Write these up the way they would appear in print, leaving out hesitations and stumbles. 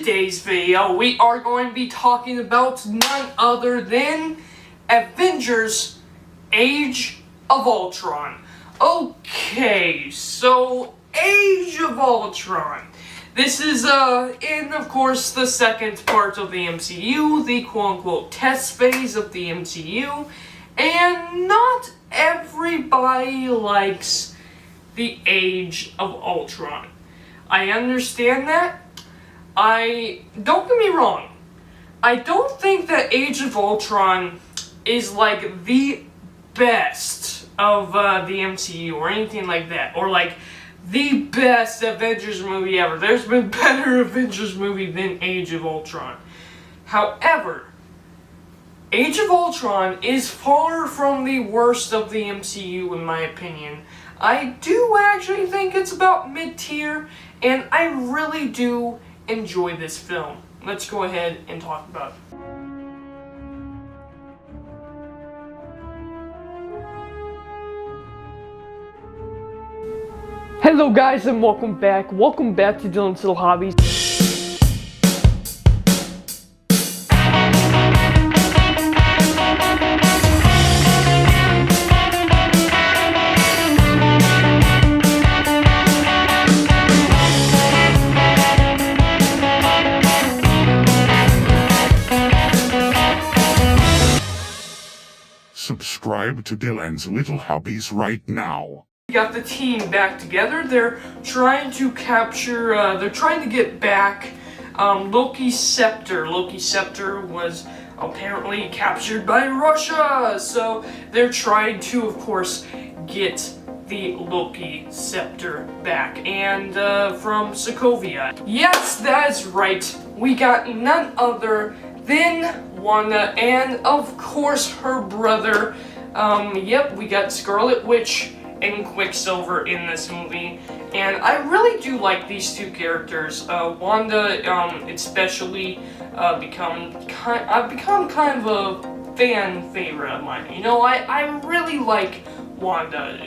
today's video, we are going to be talking about none other than Avengers Age of Ultron. Okay, so Age of Ultron. This is, in, of course, the second part of the MCU, the quote-unquote test phase of the MCU, and not everybody likes the Age of Ultron. I understand that. Don't get me wrong, I don't think that Age of Ultron is like the best of the MCU or anything like that, or like the best Avengers movie ever. There's been better Avengers movie than Age of Ultron. However, Age of Ultron is far from the worst of the MCU in my opinion. I do actually think it's about mid-tier, and I really do enjoy this film. Let's go ahead and talk about it. Hello guys and welcome back. Welcome back to Dylan's Little Hobbies. Subscribe to Dylan's Little Hobbies right now. We got the team back together. They're trying to capture, they're trying to get back Loki's scepter. Loki's scepter was apparently captured by Russia, so they're trying to, of course, get the Loki scepter back, and from Sokovia. Yes, that is right. We got none other than Wanda, and of course her brother. Yep, we got Scarlet Witch and Quicksilver in this movie, and I really do like these two characters. Wanda, especially, I've become kind of a fan favorite of mine. You know, I really like Wanda.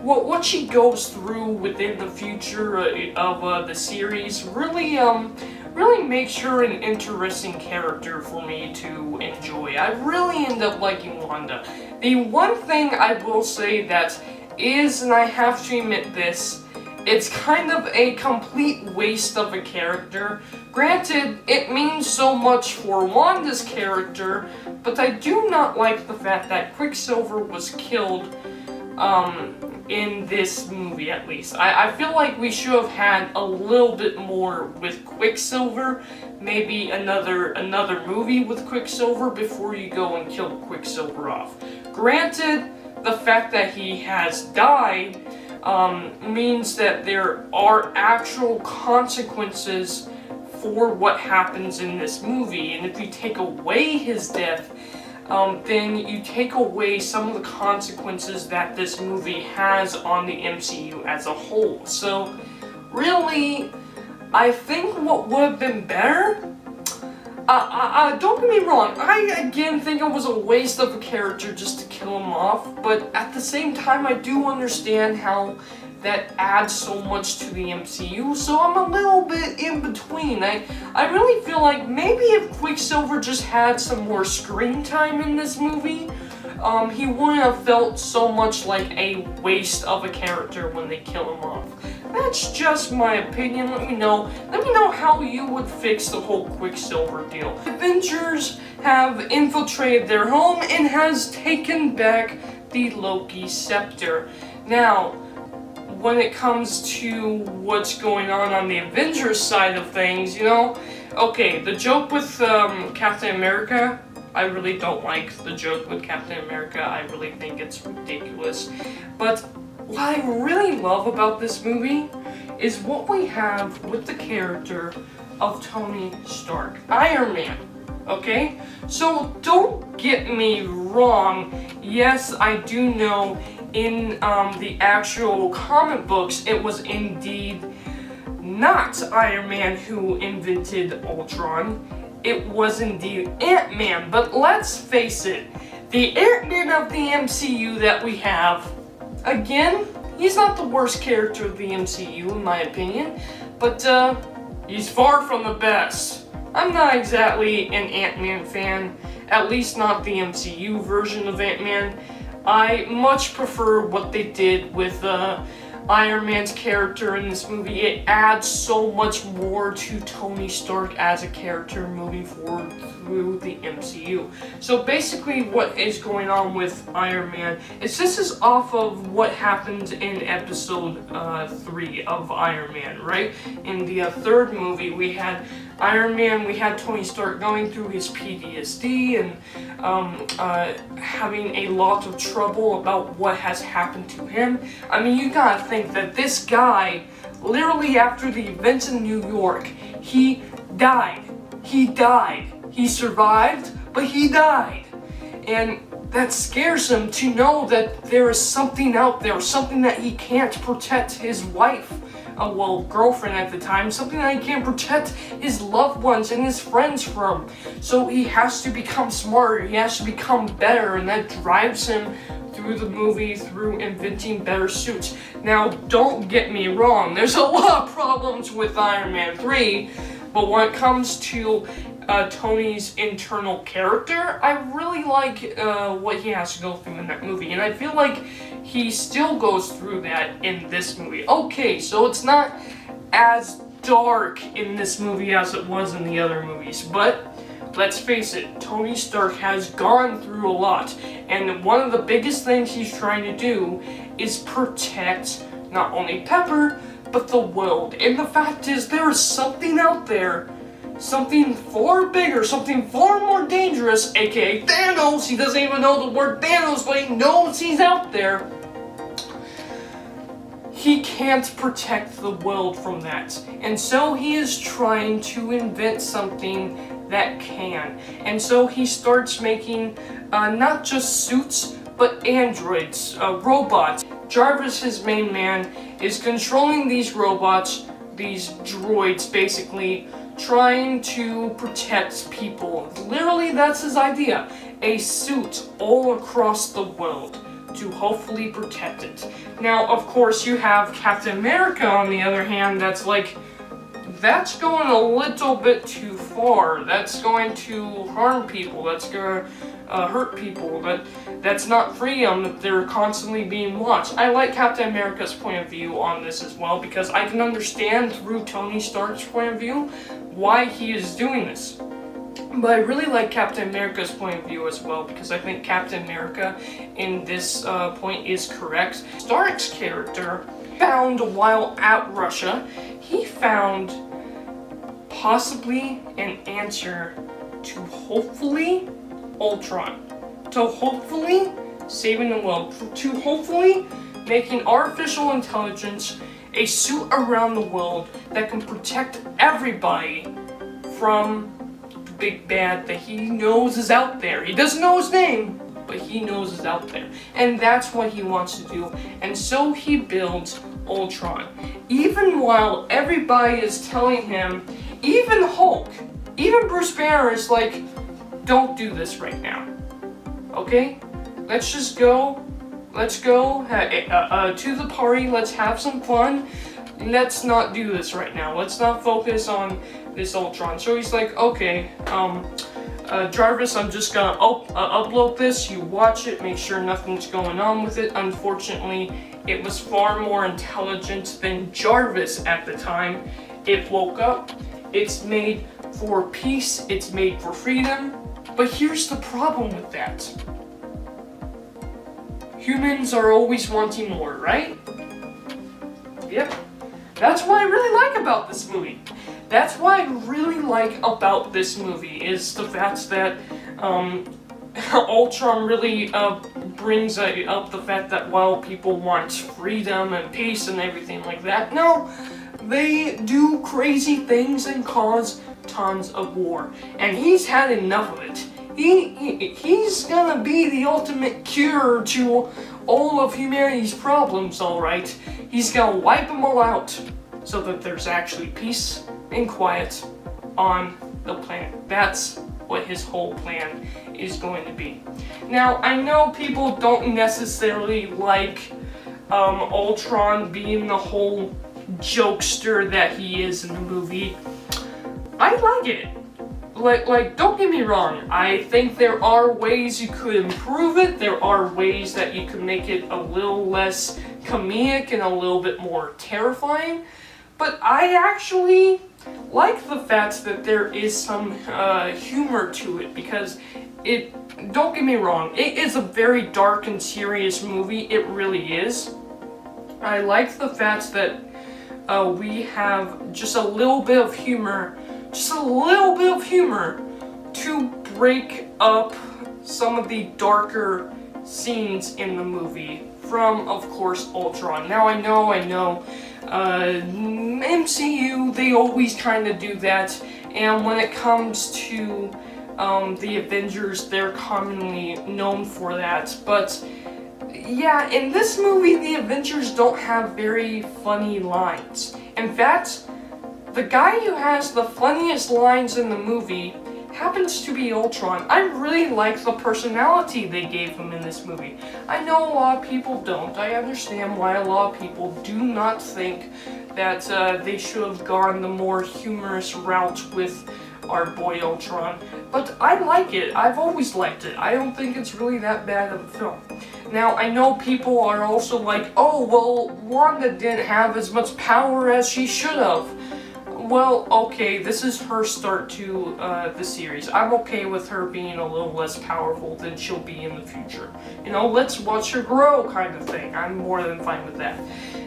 What she goes through within the future of the series really makes her an interesting character for me to enjoy. I really end up liking Wanda. The one thing I will say that is, and I have to admit this, it's kind of a complete waste of a character. Granted, it means so much for Wanda's character, but I do not like the fact that Quicksilver was killed in this movie, at least. I feel like we should have had a little bit more with Quicksilver, maybe another movie with Quicksilver before you go and kill Quicksilver off. Granted, the fact that he has died means that there are actual consequences for what happens in this movie, and if you take away his death, then you take away some of the consequences that this movie has on the MCU as a whole. So, really, I think what would have been better, don't get me wrong, I again think it was a waste of a character just to kill him off, but at the same time I do understand how that adds so much to the MCU, so I'm a little bit in between. I really feel like maybe if Quicksilver just had some more screen time in this movie, he wouldn't have felt so much like a waste of a character when they kill him off. That's just my opinion. Let me know how you would fix the whole Quicksilver deal. Avengers have infiltrated their home and has taken back the Loki scepter. Now, when it comes to what's going on the Avengers side of things, you know, okay, the joke with Captain America, I really don't like the joke with Captain America. I really think it's ridiculous. But what I really love about this movie is what we have with the character of Tony Stark, Iron Man. Okay? So don't get me wrong. Yes, I do know in the actual comic books, it was indeed not Iron Man who invented Ultron. It was indeed Ant-Man. But let's face it, the Ant-Man of the MCU that we have, again, he's not the worst character of the MCU in my opinion, but He's far from the best. I'm not exactly an Ant-Man fan, at least not the MCU version of Ant-Man. I much prefer what they did with Iron Man's character in this movie. It adds so much more to Tony Stark as a character moving forward through the MCU. So basically what is going on with Iron Man is this is off of what happened in episode 3 of Iron Man, right? In the third movie we had Iron Man, we had Tony Stark going through his PTSD and having a lot of trouble about what has happened to him. I mean, you gotta think that this guy, literally after the events in New York, he died. He died. He survived, but he died. And that scares him to know that there is something out there, something that he can't protect his wife. Girlfriend at the time, something that he can't protect his loved ones and his friends from. So he has to become smarter, he has to become better, and that drives him through the movie, through inventing better suits. Now, don't get me wrong, there's a lot of problems with Iron Man 3, but when it comes to Tony's internal character, I really like what he has to go through in that movie, and I feel like he still goes through that in this movie. Okay, so it's not as dark in this movie as it was in the other movies, but let's face it, Tony Stark has gone through a lot, and one of the biggest things he's trying to do is protect not only Pepper, but the world. And the fact is, there is something out there, something far bigger, something far more dangerous, aka Thanos. He doesn't even know the word Thanos, but he knows he's out there. He can't protect the world from that. And so he is trying to invent something that can. And so he starts making not just suits, but androids, robots. Jarvis, his main man, is controlling these robots, these droids basically, trying to protect people. Literally, that's his idea. A suit all across the world to hopefully protect it. Now, of course, you have Captain America on the other hand, that's going a little bit too far. That's going to harm people. That's going to hurt people. That's not freedom, that they're constantly being watched. I like Captain America's point of view on this as well, because I can understand through Tony Stark's point of view why he is doing this. But I really like Captain America's point of view as well, because I think Captain America in this point is correct. Stark's character found, while at Russia, he found possibly an answer to hopefully Ultron. To hopefully saving the world. To hopefully making artificial intelligence a suit around the world that can protect everybody from the big bad that he knows is out there. He doesn't know his name, but he knows is out there. And that's what he wants to do. And so he builds Ultron. Even while everybody is telling him, even Hulk, even Bruce Banner is like, don't do this right now. Okay? Let's just go. Let's go to the party. Let's have some fun. Let's not do this right now. Let's not focus on this Ultron. So he's like, okay, Jarvis, I'm just gonna upload this. You watch it, make sure nothing's going on with it. Unfortunately, it was far more intelligent than Jarvis at the time. It woke up. It's made for peace. It's made for freedom. But here's the problem with that. Humans are always wanting more, right? Yep. That's what I really like about this movie. That's what I really like about this movie, is the fact that Ultron really brings up the fact that while people want freedom and peace and everything like that, no, they do crazy things and cause tons of war. And he's had enough of it. He's gonna be the ultimate cure to all of humanity's problems, alright? He's gonna wipe them all out so that there's actually peace and quiet on the planet. That's what his whole plan is going to be. Now, I know people don't necessarily like Ultron being the whole jokester that he is in the movie. I like it. Like, don't get me wrong, I think there are ways you could improve it, there are ways that you could make it a little less comedic and a little bit more terrifying, but I actually like the fact that there is some humor to it, because don't get me wrong, it is a very dark and serious movie, it really is. I like the fact that we have just a little bit of humor, to break up some of the darker scenes in the movie from, of course, Ultron. Now I know, MCU, they always kind of do that, and when it comes to the Avengers, they're commonly known for that, but yeah, in this movie, the Avengers don't have very funny lines. In fact, the guy who has the funniest lines in the movie happens to be Ultron. I really like the personality they gave him in this movie. I know a lot of people don't. I understand why a lot of people do not think that they should have gone the more humorous route with our boy Ultron. But I like it. I've always liked it. I don't think it's really that bad of a film. Now, I know people are also like, oh, well, Wanda didn't have as much power as she should have. Well, okay, this is her start to the series. I'm okay with her being a little less powerful than she'll be in the future. You know, let's watch her grow kind of thing. I'm more than fine with that.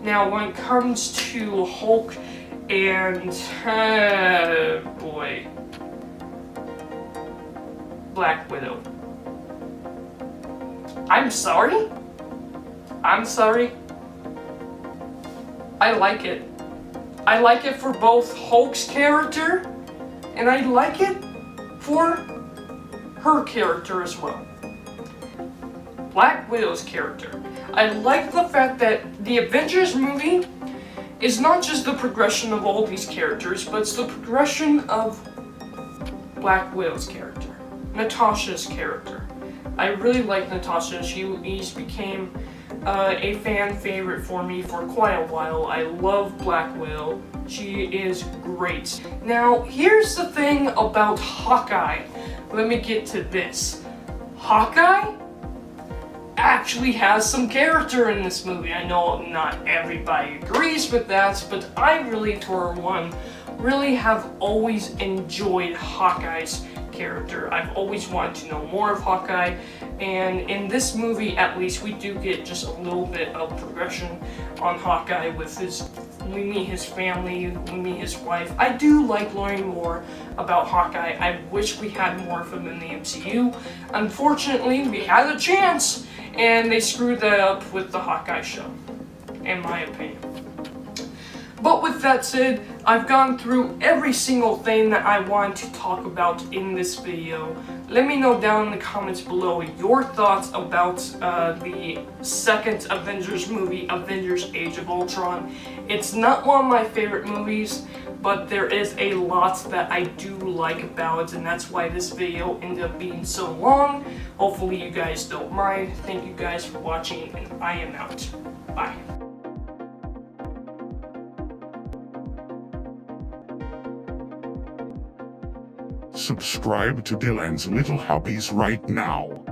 Now, when it comes to Hulk and, boy, Black Widow. I'm sorry? I like it. I like it for both Hulk's character, and I like it for her character as well. Black Widow's character. I like the fact that the Avengers movie is not just the progression of all these characters, but it's the progression of Black Widow's character, Natasha's character. I really like Natasha. She's became a fan favorite for me for quite a while. I love Black Widow. She is great. Now, here's the thing about Hawkeye. Let me get to this. Hawkeye actually has some character in this movie. I know not everybody agrees with that, but I really, for one, really have always enjoyed Hawkeye's character. I've always wanted to know more of Hawkeye, and in this movie at least we do get just a little bit of progression on Hawkeye with we meet his family, we meet his wife. I do like learning more about Hawkeye. I wish we had more of him in the MCU. Unfortunately, we had a chance and they screwed that up with the Hawkeye show, in my opinion. But with that said, I've gone through every single thing that I wanted to talk about in this video. Let me know down in the comments below your thoughts about the second Avengers movie, Avengers Age of Ultron. It's not one of my favorite movies, but there is a lot that I do like about it, and that's why this video ended up being so long. Hopefully you guys don't mind. Thank you guys for watching, and I am out. Bye. Subscribe to Dylan's Little Hobbies right now.